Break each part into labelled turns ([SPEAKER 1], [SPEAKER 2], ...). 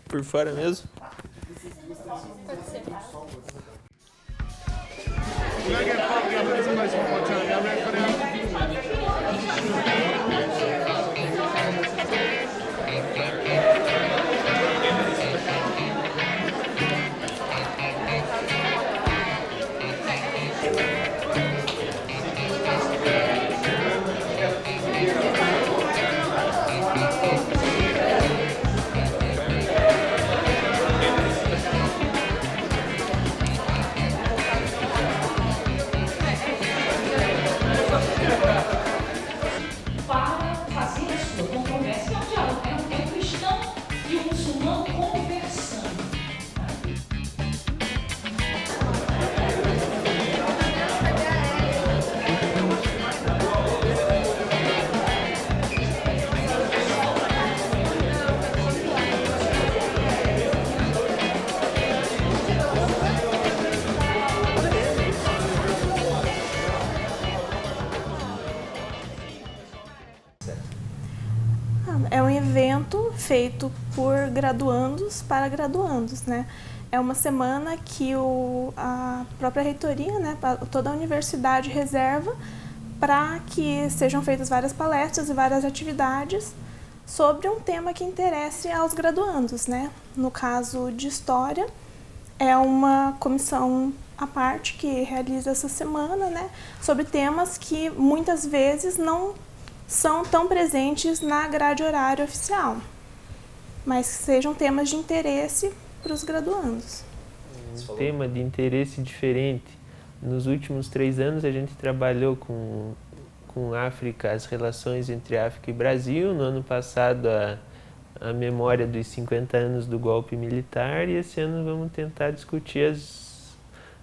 [SPEAKER 1] Por fora mesmo?
[SPEAKER 2] Para fazer isso, uma conversa, não diálogo, é um cristão e um muçulmano conversando.
[SPEAKER 3] É um evento feito por graduandos para graduandos, né? É uma semana que a própria reitoria, né, toda a universidade reserva para que sejam feitas várias palestras e várias atividades sobre um tema que interesse aos graduandos, né? No caso de História, é uma comissão à parte que realiza essa semana, né, sobre temas que muitas vezes não são tão presentes na grade horária oficial, mas que sejam temas de interesse para os graduandos.
[SPEAKER 1] Um tema de interesse diferente. Nos últimos 3 anos a gente trabalhou com África, as relações entre África e Brasil. No ano passado a memória dos 50 anos do golpe militar, e esse ano vamos tentar discutir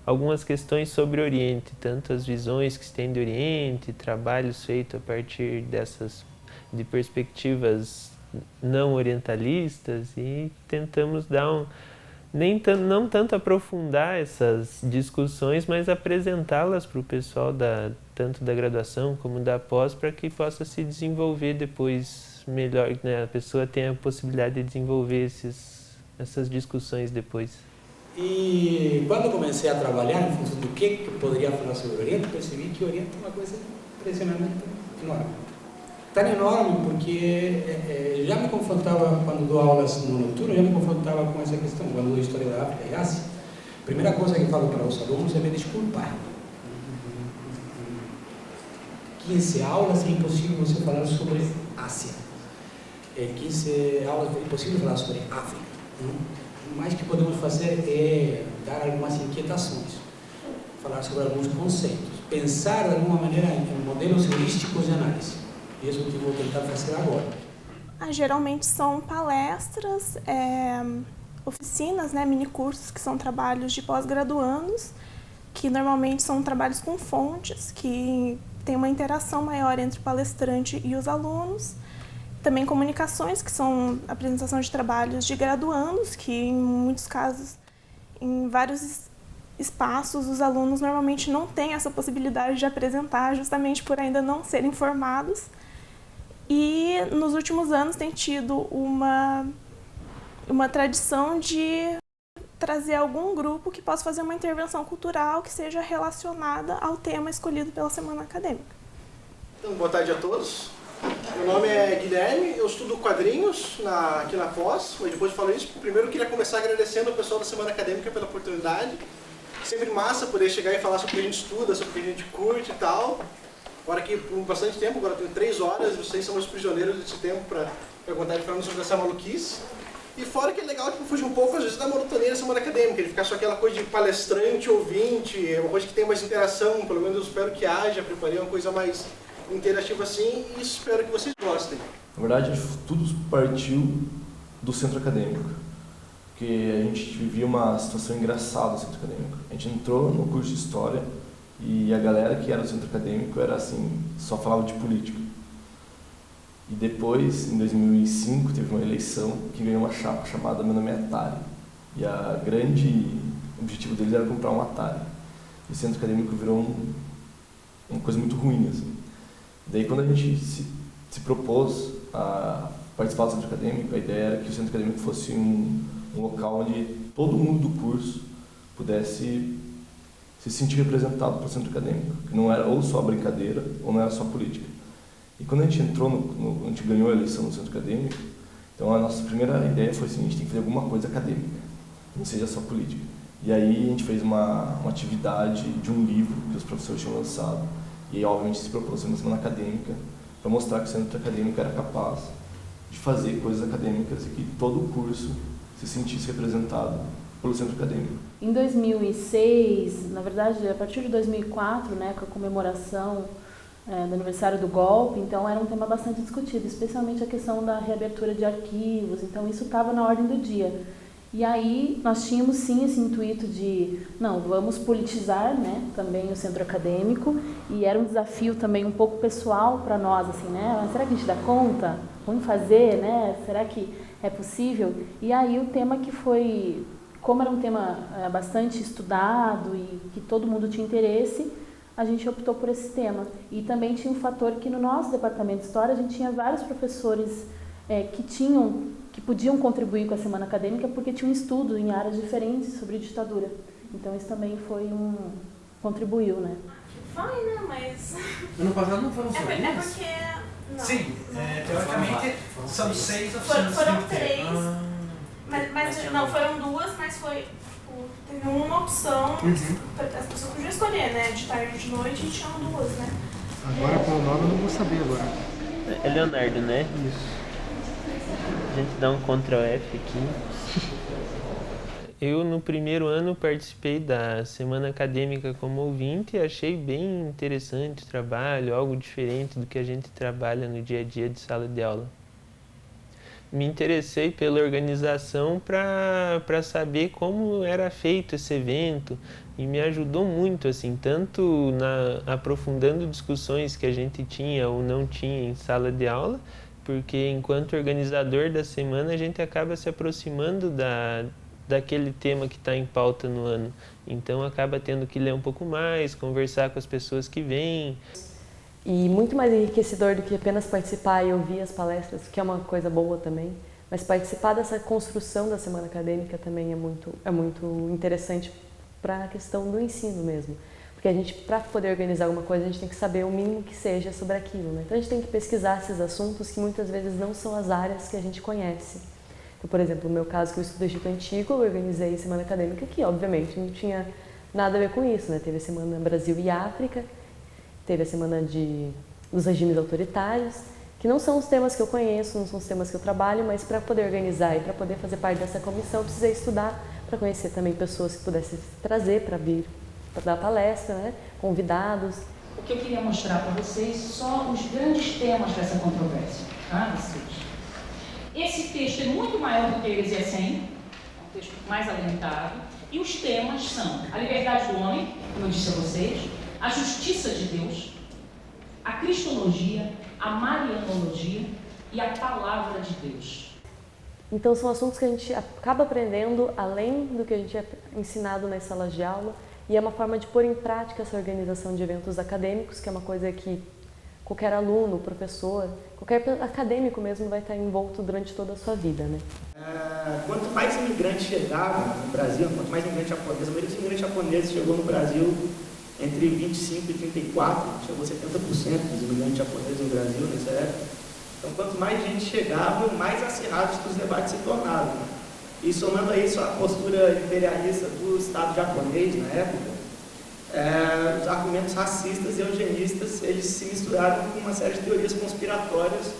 [SPEAKER 1] algumas questões sobre o Oriente, tanto as visões que se tem do Oriente, trabalhos feitos a partir de perspectivas não orientalistas, e tentamos dar não tanto aprofundar essas discussões, mas apresentá-las para o pessoal tanto da graduação como da pós, para que possa se desenvolver depois melhor, né? A pessoa tenha a possibilidade de desenvolver essas discussões depois.
[SPEAKER 4] E quando comecei a trabalhar em função do que poderia falar sobre o Oriente, percebi que o Oriente é uma coisa impressionantemente enorme. Tão enorme porque já me confrontava, quando dou aulas no noturno, já me confrontava com essa questão. Quando dou História da África e Ásia, a primeira coisa que falo para os alunos é me desculpar. 15 aulas é impossível você falar sobre Ásia. 15 aulas é impossível falar sobre África. O mais que podemos fazer é dar algumas inquietações, falar sobre alguns conceitos, pensar de alguma maneira em modelos heurísticos de análise. Isso é o que vou tentar fazer agora.
[SPEAKER 3] Geralmente são palestras, oficinas, né, mini-cursos, que são trabalhos de pós-graduandos, que normalmente são trabalhos com fontes, que tem uma interação maior entre o palestrante e os alunos. Também comunicações, que são apresentação de trabalhos de graduandos, que em muitos casos, em vários espaços, os alunos normalmente não têm essa possibilidade de apresentar, justamente por ainda não serem formados. E nos últimos anos tem tido uma tradição de trazer algum grupo que possa fazer uma intervenção cultural que seja relacionada ao tema escolhido pela semana acadêmica.
[SPEAKER 5] Então, boa tarde a todos. Meu nome é Guilherme, eu estudo quadrinhos aqui na pós, mas depois de falar isso, primeiro eu queria começar agradecendo ao pessoal da Semana Acadêmica pela oportunidade. Sempre massa poder chegar e falar sobre o que a gente estuda, sobre o que a gente curte e tal. Agora aqui por bastante tempo, agora tem 3 horas, vocês são os prisioneiros desse tempo para aguentar de falando sobre essa maluquice. E fora que é legal que fugir um pouco, às vezes, da monotonia da Semana Acadêmica, de ficar só aquela coisa de palestrante, ouvinte, é uma coisa que tem mais interação, pelo menos eu espero que haja, preparei uma coisa mais interativa assim, e espero que vocês gostem.
[SPEAKER 6] Na verdade, tudo partiu do centro acadêmico, porque a gente vivia uma situação engraçada no centro acadêmico. A gente entrou no curso de História e a galera que era do centro acadêmico era assim, só falava de política. E depois, em 2005, teve uma eleição que ganhou uma chapa chamada Meu Nome é Atari. E a grande objetivo deles era comprar um Atari. E o centro acadêmico virou uma coisa muito ruim, assim. Daí, quando a gente se propôs a participar do centro acadêmico, a ideia era que o centro acadêmico fosse um local onde todo mundo do curso pudesse se sentir representado pelo centro acadêmico, que não era ou só brincadeira ou não era só política. E quando a gente entrou, a gente ganhou a eleição no centro acadêmico, então a nossa primeira ideia foi assim, a gente tem que fazer alguma coisa acadêmica, que não seja só política. E aí a gente fez uma atividade de um livro que os professores tinham lançado, e aí, obviamente se propôs uma semana acadêmica para mostrar que o centro acadêmico era capaz de fazer coisas acadêmicas e que todo o curso se sentisse representado pelo centro acadêmico.
[SPEAKER 7] Em 2006, na verdade, a partir de 2004, né, com a comemoração do aniversário do golpe, então era um tema bastante discutido, especialmente a questão da reabertura de arquivos, então isso estava na ordem do dia. E aí nós tínhamos sim esse intuito de, não, vamos politizar, né, também o centro acadêmico, e era um desafio também um pouco pessoal para nós, assim, né, mas será que a gente dá conta? Vamos fazer, né, será que é possível? E aí o tema que foi, como era um tema bastante estudado e que todo mundo tinha interesse, a gente optou por esse tema. E também tinha um fator que no nosso departamento de História a gente tinha vários professores que podiam contribuir com a semana acadêmica porque tinham estudo em áreas diferentes sobre ditadura. Então isso também contribuiu, né?
[SPEAKER 3] Vai, né? Mas...
[SPEAKER 8] Ano passado não foram só
[SPEAKER 3] É
[SPEAKER 8] eles?
[SPEAKER 3] porque... Não.
[SPEAKER 8] Sim, teoricamente são 6 oficinas.
[SPEAKER 3] Foram 3. Mas não, foram 2, mas foi... Teve uma opção, as pessoas podiam escolher, né? De tarde e de noite e tinham 2, né?
[SPEAKER 8] Agora qual o nome eu não vou saber agora.
[SPEAKER 1] É Leonardo, né?
[SPEAKER 8] Isso.
[SPEAKER 1] A gente dá um Ctrl F aqui. Eu, no primeiro ano, participei da semana acadêmica como ouvinte e achei bem interessante o trabalho, algo diferente do que a gente trabalha no dia a dia de sala de aula. Me interessei pela organização para saber como era feito esse evento e me ajudou muito, assim, tanto aprofundando discussões que a gente tinha ou não tinha em sala de aula, porque enquanto organizador da semana a gente acaba se aproximando daquele tema que está em pauta no ano. Então acaba tendo que ler um pouco mais, conversar com as pessoas que vêm.
[SPEAKER 9] E muito mais enriquecedor do que apenas participar e ouvir as palestras, que é uma coisa boa também, mas participar dessa construção da semana acadêmica também é muito interessante para a questão do ensino mesmo. Porque a gente, para poder organizar alguma coisa, a gente tem que saber o mínimo que seja sobre aquilo, né? Então a gente tem que pesquisar esses assuntos que muitas vezes não são as áreas que a gente conhece. Então, por exemplo, no meu caso, que eu estudo Egito Antigo, eu organizei semana acadêmica que, obviamente, não tinha nada a ver com isso, né? Teve a semana Brasil e África, teve a semana dos regimes autoritários, que não são os temas que eu conheço, não são os temas que eu trabalho, mas para poder organizar e para poder fazer parte dessa comissão, eu precisei estudar para conhecer também pessoas que pudessem trazer para vir, para dar palestra, né? Convidados.
[SPEAKER 2] O que eu queria mostrar para vocês só os grandes temas dessa controvérsia, tá? Esse texto é muito maior do que Heresia 100, é um texto mais alimentado, e os temas são a liberdade do homem, como eu disse a vocês, a justiça de Deus, a cristologia, a marianologia e a palavra de Deus.
[SPEAKER 9] Então são assuntos que a gente acaba aprendendo além do que a gente é ensinado nas salas de aula, e é uma forma de pôr em prática essa organização de eventos acadêmicos, que é uma coisa que qualquer aluno, professor, qualquer acadêmico mesmo vai estar envolto durante toda a sua vida, né?
[SPEAKER 4] Quanto mais imigrantes chegavam no Brasil, quanto mais imigrantes japoneses, a maioria dos imigrantes japoneses chegou no Brasil entre 25 e 34, chegou a 70% dos imigrantes japoneses no Brasil nessa época. Então, quanto mais gente chegava, mais acirrados os debates se tornavam. E somando a isso a postura imperialista do Estado japonês na época, os argumentos racistas e eugenistas, eles se misturaram com uma série de teorias conspiratórias,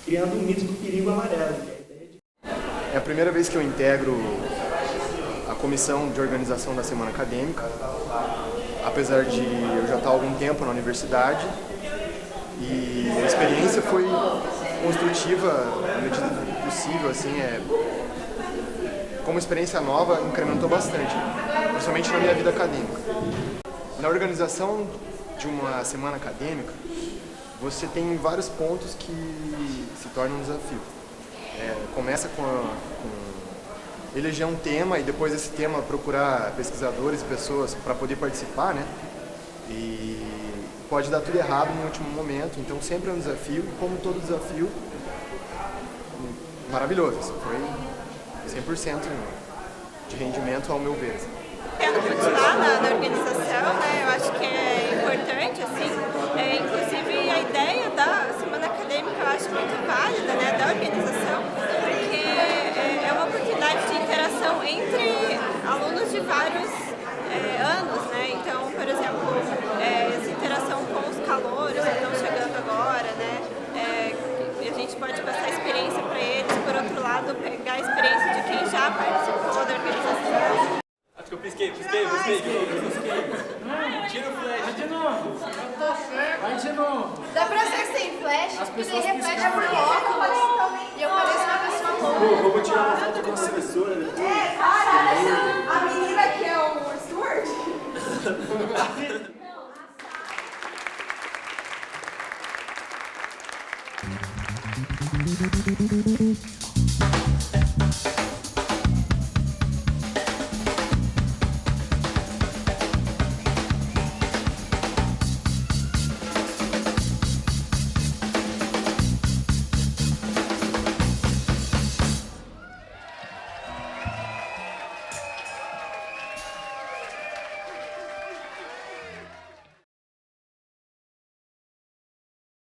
[SPEAKER 4] criando um mito do perigo amarelo.
[SPEAKER 5] É a primeira vez que eu integro a comissão de organização da semana acadêmica, apesar de eu já estar há algum tempo na universidade, e a experiência foi construtiva na medida do possível, assim, como experiência nova, incrementou bastante, principalmente na minha vida acadêmica. Na organização de uma semana acadêmica, você tem vários pontos que se tornam um desafio. Começa com eleger um tema e depois desse tema procurar pesquisadores e pessoas para poder participar, né? E pode dar tudo errado no último momento, então sempre é um desafio, e como todo desafio,
[SPEAKER 10] maravilhoso, assim, foi 100% de rendimento ao meu ver.
[SPEAKER 11] Quero continuar na organização, né? Eu acho que é importante, assim, inclusive a ideia da semana acadêmica eu acho muito válida, né, da organização, porque é uma oportunidade de interação entre alunos de vários anos, né? Então, por exemplo, essa interação com os calouros que estão chegando agora, né? A gente pode passar experiência para eles, por outro lado, pegar a experiência de quem já participou da organização.
[SPEAKER 12] Acho que eu pisquei. Tira o flash.
[SPEAKER 8] De novo. Vai de novo.
[SPEAKER 13] Dá pra ser sem flash?
[SPEAKER 8] As pessoas
[SPEAKER 13] reflete por óculos. E eu pareço uma pessoa louca.
[SPEAKER 12] Vamos tirar uma foto com a professora, né?
[SPEAKER 13] Para! A menina que é o Stuart?